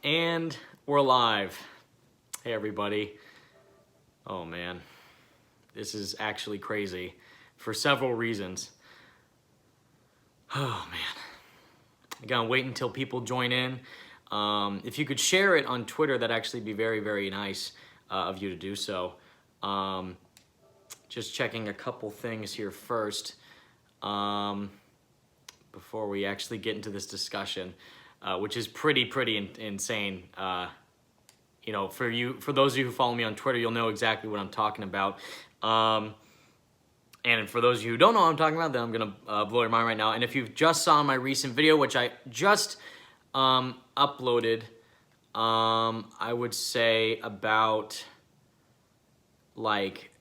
And we're live. Hey everybody. Oh man, this is actually crazy for several reasons. Oh man, I gotta wait until people join in. If you could share it on Twitter, that'd actually be very, very nice of you to do so. Just checking a couple things here first before we actually get into this discussion. Which is pretty insane. You know, for those of you who follow me on Twitter, you'll know exactly what I'm talking about. And for those of you who don't know what I'm talking about, then I'm gonna blow your mind right now. And if you've just saw my recent video, which I just uploaded, I would say about like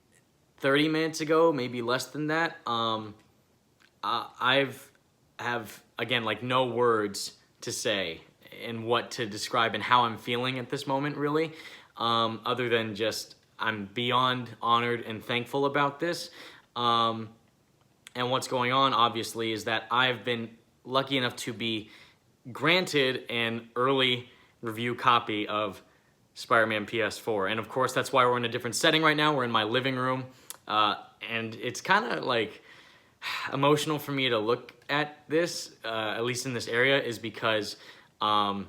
30 minutes ago, maybe less than that. Have again like no words to say and what to describe and how I'm feeling at this moment, really, other than just I'm beyond honored and thankful about this. And what's going on, obviously, is that I've been lucky enough to be granted an early review copy of Spider-Man PS4. And of course, that's why we're in a different setting right now. We're in my living room. And it's kind of like emotional for me to look at this, at least in this area, is because I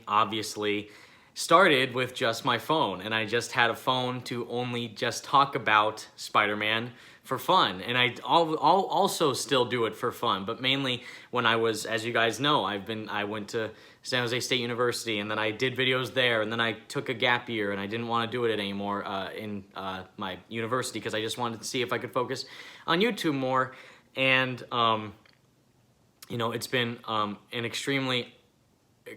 obviously started with just my phone, and I just had a phone to only just talk about Spider-Man for fun, and I'll also still do it for fun, but mainly when I was, as you guys know, I went to San Jose State University, and then I did videos there, and then I took a gap year, and I didn't want to do it anymore in my university because I just wanted to see if I could focus on YouTube more. And you know, it's been an extremely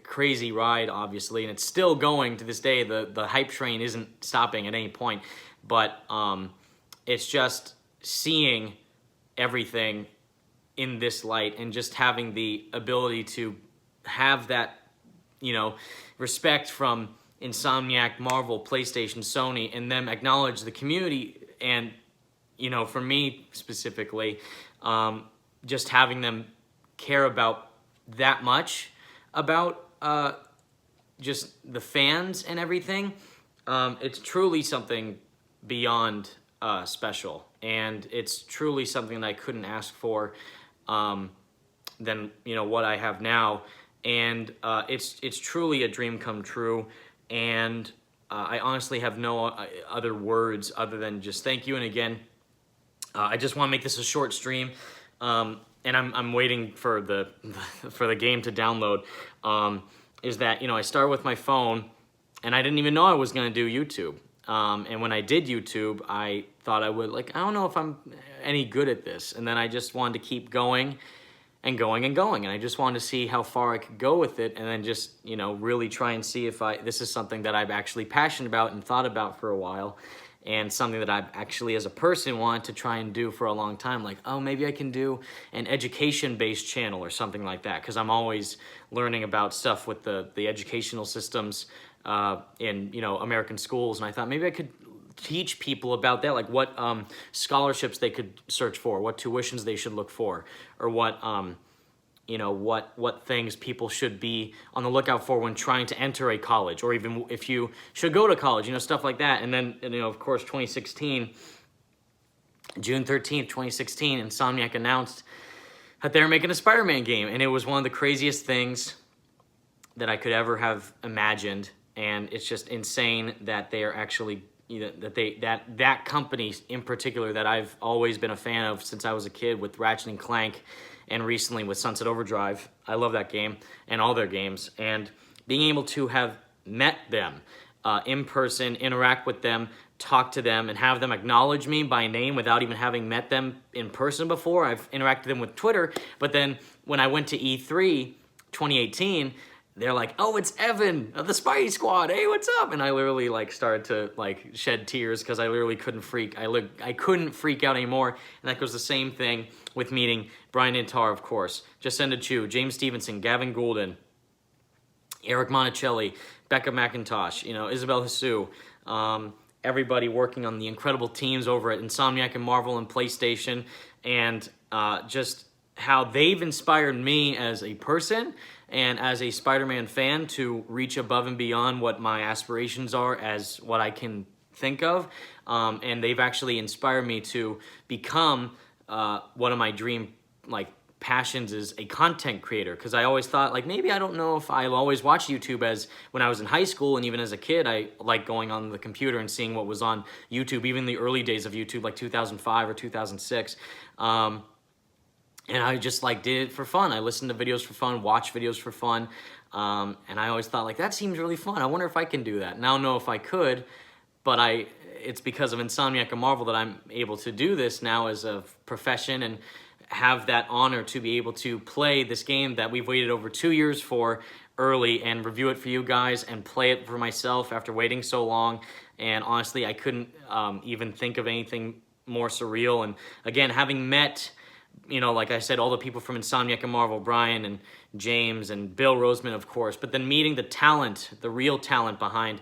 crazy ride, obviously, and it's still going to this day. The hype train isn't stopping at any point, but it's just seeing everything in this light and just having the ability to have that, you know, respect from Insomniac, Marvel, PlayStation, Sony, and them acknowledge the community. And, you know, for me specifically, just having them care about that much about just the fans and everything, it's truly something beyond special, and it's truly something that I couldn't ask for than, you know, what I have now. And it's truly a dream come true, and I honestly have no other words other than just thank you. And again, I just want to make this a short stream, and I'm waiting for the game to download. Is that, you know, I started with my phone, and I didn't even know I was gonna do YouTube. And when I did YouTube, I thought I would, like, I don't know if I'm any good at this. And then I just wanted to keep going and going and going. And I just wanted to see how far I could go with it, and then just, you know, really try and see if this is something that I'm actually passionate about and thought about for a while, and something that I've actually, as a person, wanted to try and do for a long time. Like, oh, maybe I can do an education-based channel or something like that, because I'm always learning about stuff with the educational systems in, you know, American schools. And I thought maybe I could teach people about that, like what scholarships they could search for, what tuitions they should look for, or what you know, what things people should be on the lookout for when trying to enter a college, or even if you should go to college, you know, stuff like that. And then, you know, of course, June 13th, 2016, Insomniac announced that they were making a Spider-Man game, and it was one of the craziest things that I could ever have imagined. And it's just insane that they are actually, you know, that company in particular, that I've always been a fan of since I was a kid, with Ratchet and Clank, and recently with Sunset Overdrive. I love that game and all their games. And being able to have met them in person, interact with them, talk to them, and have them acknowledge me by name without even having met them in person before. I've interacted with them with Twitter, but then when I went to E3 2018, they're like, oh, it's Evan of the Spidey Squad. Hey, what's up? And I literally like started to like shed tears because I literally couldn't freak. I couldn't freak out anymore. And that goes the same thing with meeting Brian Intar, of course, Jacinda Chu, James Stevenson, Gavin Goulden, Eric Monticelli, Becca McIntosh, you know, Isabel Hsu, everybody working on the incredible teams over at Insomniac and Marvel and PlayStation, and just how they've inspired me as a person, and as a Spider-Man fan to reach above and beyond what my aspirations are as what I can think of. And they've actually inspired me to become one of my dream passions is a content creator, because I always thought maybe I don't know if I'll always watch YouTube. As when I was in high school and even as a kid, I liked going on the computer and seeing what was on YouTube, even the early days of YouTube, like 2005 or 2006. And I just did it for fun. I listened to videos for fun, watched videos for fun, and I always thought that seems really fun. I wonder if I can do that. And I don't know if I could, but it's because of Insomniac and Marvel that I'm able to do this now as a profession and have that honor to be able to play this game that we've waited over 2 years for early and review it for you guys and play it for myself after waiting so long. And honestly, I couldn't even think of anything more surreal. And again, having met, like I said, all the people from Insomniac and Marvel, Brian and James and Bill Roseman, of course, but then meeting the talent, the real talent behind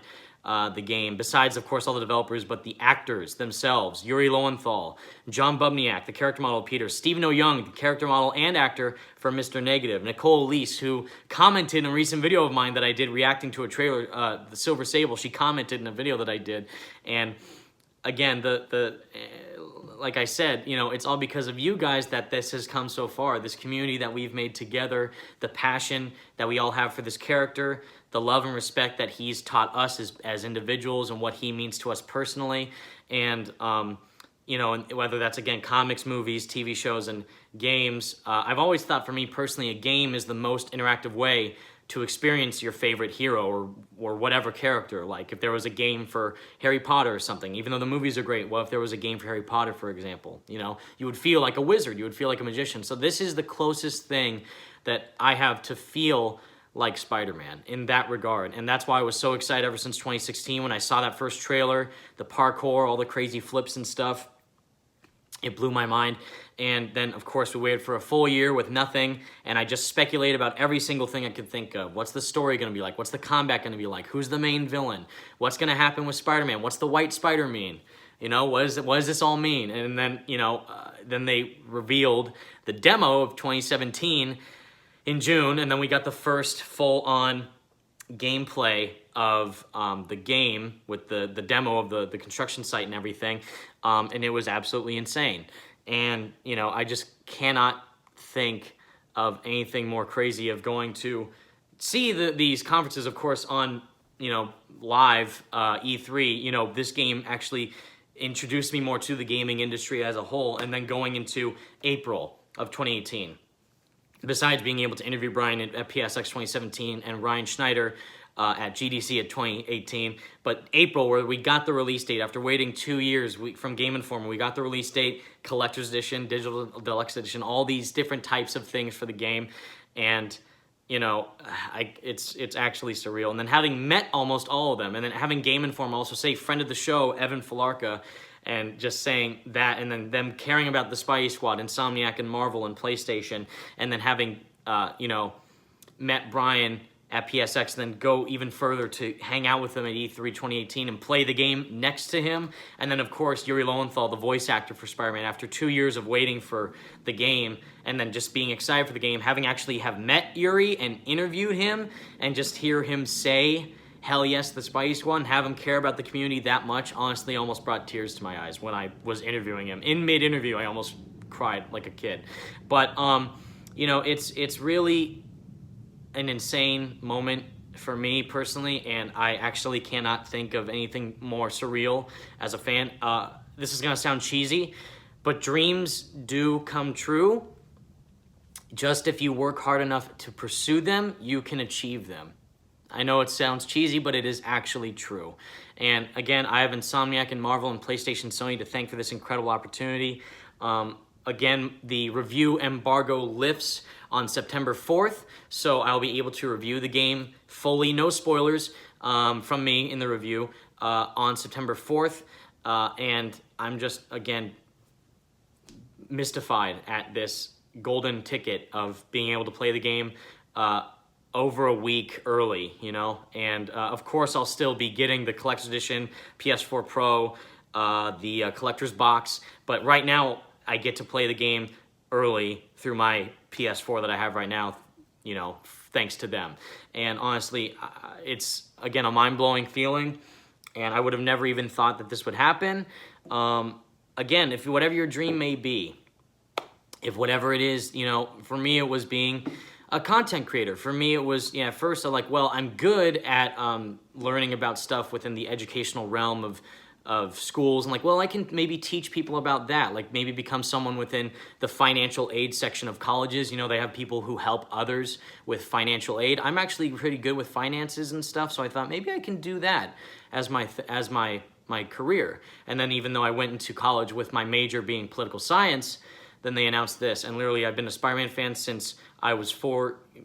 the game, besides, of course, all the developers, but the actors themselves, Yuri Lowenthal, John Bubniak, the character model of Peter, Stephen O'Young, the character model and actor for Mr. Negative, Nicole Elise, who commented in a recent video of mine that I did reacting to a trailer, The Silver Sable. She commented in a video that I did, and again, like I said, it's all because of you guys that this has come so far. This community that we've made together, the passion that we all have for this character, the love and respect that he's taught us as individuals and what he means to us personally. And, and whether that's, again, comics, movies, TV shows, and games, I've always thought for me personally, a game is the most interactive way to experience your favorite hero or whatever character. Like if there was a game for Harry Potter or something, even though the movies are great, well, if there was a game for Harry Potter, for example, you would feel like a wizard, you would feel like a magician. So this is the closest thing that I have to feel like Spider-Man in that regard. And that's why I was so excited ever since 2016 when I saw that first trailer, the parkour, all the crazy flips and stuff. It blew my mind. And then, of course, we waited for a full year with nothing, and I just speculated about every single thing I could think of. What's the story going to be like? What's the combat going to be like? Who's the main villain? What's going to happen with Spider-Man? What's the white spider mean? What does this all mean? And then, then they revealed the demo of 2017 in June, and then we got the first full-on gameplay of the game with the demo of the construction site and everything, and it was absolutely insane. And, I just cannot think of anything more crazy of going to see these conferences, of course, on, live E3. This game actually introduced me more to the gaming industry as a whole, and then going into April of 2018. Besides being able to interview Brian at PSX 2017 and Ryan Schneider at GDC at 2018, but April, where we got the release date after waiting 2 years from Game Informer, we got the release date, collector's edition, digital deluxe edition, all these different types of things for the game, and it's actually surreal. And then having met almost all of them, and then having Game Informer also say friend of the show Evan Filarca, and just saying that, and then them caring about the Spidey Squad, Insomniac and Marvel and PlayStation, and then having met Brian at PSX, and then go even further to hang out with him at E3 2018 and play the game next to him. And then, of course, Yuri Lowenthal, the voice actor for Spider-Man, after 2 years of waiting for the game, and then just being excited for the game, having actually have met Yuri and interviewed him, and just hear him say, hell yes, the Spidey Squad, and have him care about the community that much, honestly almost brought tears to my eyes when I was interviewing him. In mid-interview, I almost cried like a kid. But, it's really an insane moment for me personally, and I actually cannot think of anything more surreal as a fan. This is going to sound cheesy, but dreams do come true. Just if you work hard enough to pursue them, you can achieve them. I know it sounds cheesy, but it is actually true. And again, I have Insomniac and Marvel and PlayStation Sony to thank for this incredible opportunity. Again, the review embargo lifts on September 4th, so I'll be able to review the game fully, no spoilers from me in the review, on September 4th. And I'm just, again, mystified at this golden ticket of being able to play the game over a week early, and of course I'll still be getting the collector's edition, PS4 Pro, the collector's box, but right now I get to play the game early through my PS4 that I have right now, thanks to them. And honestly, it's, again, a mind-blowing feeling, and I would have never even thought that this would happen. Again, if whatever your dream may be, if whatever it is, you know, for me it was being a content creator. For me it was, yeah, at first I'm like, well, I'm good at learning about stuff within the educational realm of schools, and like, well, I can maybe teach people about that, like maybe become someone within the financial aid section of colleges. You know, they have people who help others with financial aid. I'm actually pretty good with finances and stuff, so I thought maybe I can do that as my career. And then even though I went into college with my major being political science, then they announced this, and literally I've been a Spider-Man fan since I was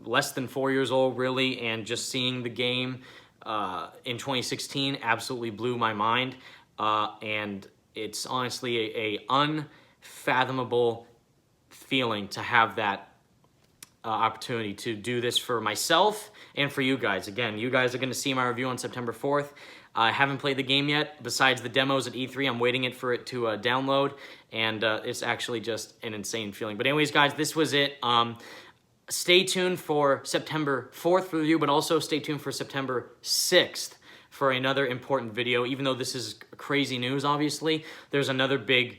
less than 4 years old, really, and just seeing the game in 2016 absolutely blew my mind. And it's honestly a unfathomable feeling to have that opportunity to do this for myself and for you guys. Again, you guys are going to see my review on September 4th. I haven't played the game yet. Besides the demos at E3, I'm waiting for it to download, and it's actually just an insane feeling. But anyways, guys, this was it. Stay tuned for September 4th review, but also stay tuned for September 6th for another important video. Even though this is crazy news, obviously, there's another big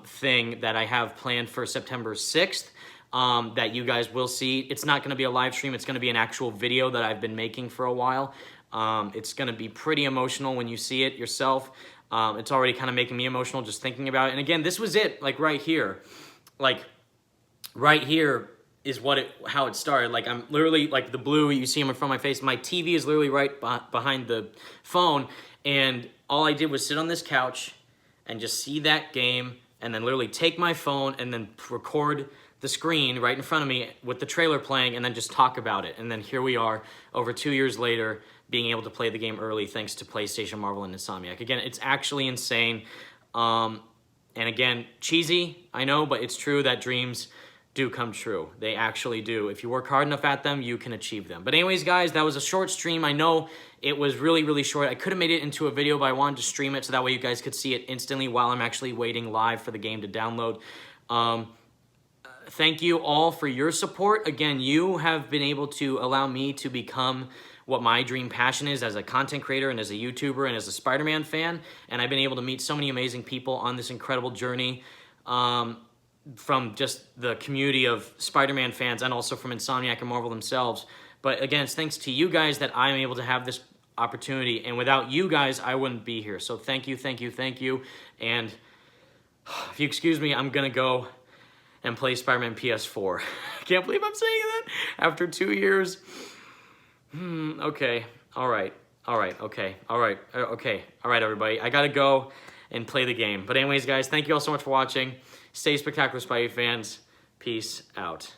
thing that I have planned for September 6th that you guys will see. It's not going to be a live stream. It's going to be an actual video that I've been making for a while. It's going to be pretty emotional when you see it yourself. It's already kind of making me emotional just thinking about it. And again, this was it, like right here. Like right here is how it started. Like I'm literally, like the blue, you see them in front of my face. My TV is literally right behind the phone. And all I did was sit on this couch and just see that game, and then literally take my phone and then record the screen right in front of me with the trailer playing, and then just talk about it. And then here we are, over 2 years later, being able to play the game early thanks to PlayStation, Marvel, and Insomniac. Again, it's actually insane. And again, cheesy, I know, but it's true that dreams do come true. They actually do. If you work hard enough at them, you can achieve them. But anyways, guys, that was a short stream. I know it was really, really short. I could have made it into a video, but I wanted to stream it so that way you guys could see it instantly while I'm actually waiting live for the game to download. Thank you all for your support. Again, you have been able to allow me to become what my dream passion is as a content creator and as a YouTuber and as a Spider-Man fan. And I've been able to meet so many amazing people on this incredible journey from just the community of Spider-Man fans and also from Insomniac and Marvel themselves. But again, it's thanks to you guys that I'm able to have this opportunity. And without you guys, I wouldn't be here. So thank you, thank you, thank you. And if you excuse me, I'm going to go and play Spider-Man PS4. I can't believe I'm saying that after 2 years. Okay. All right. Okay. All right, everybody. I gotta go and play the game. But anyways, guys, thank you all so much for watching. Stay spectacular, Spidey fans. Peace out.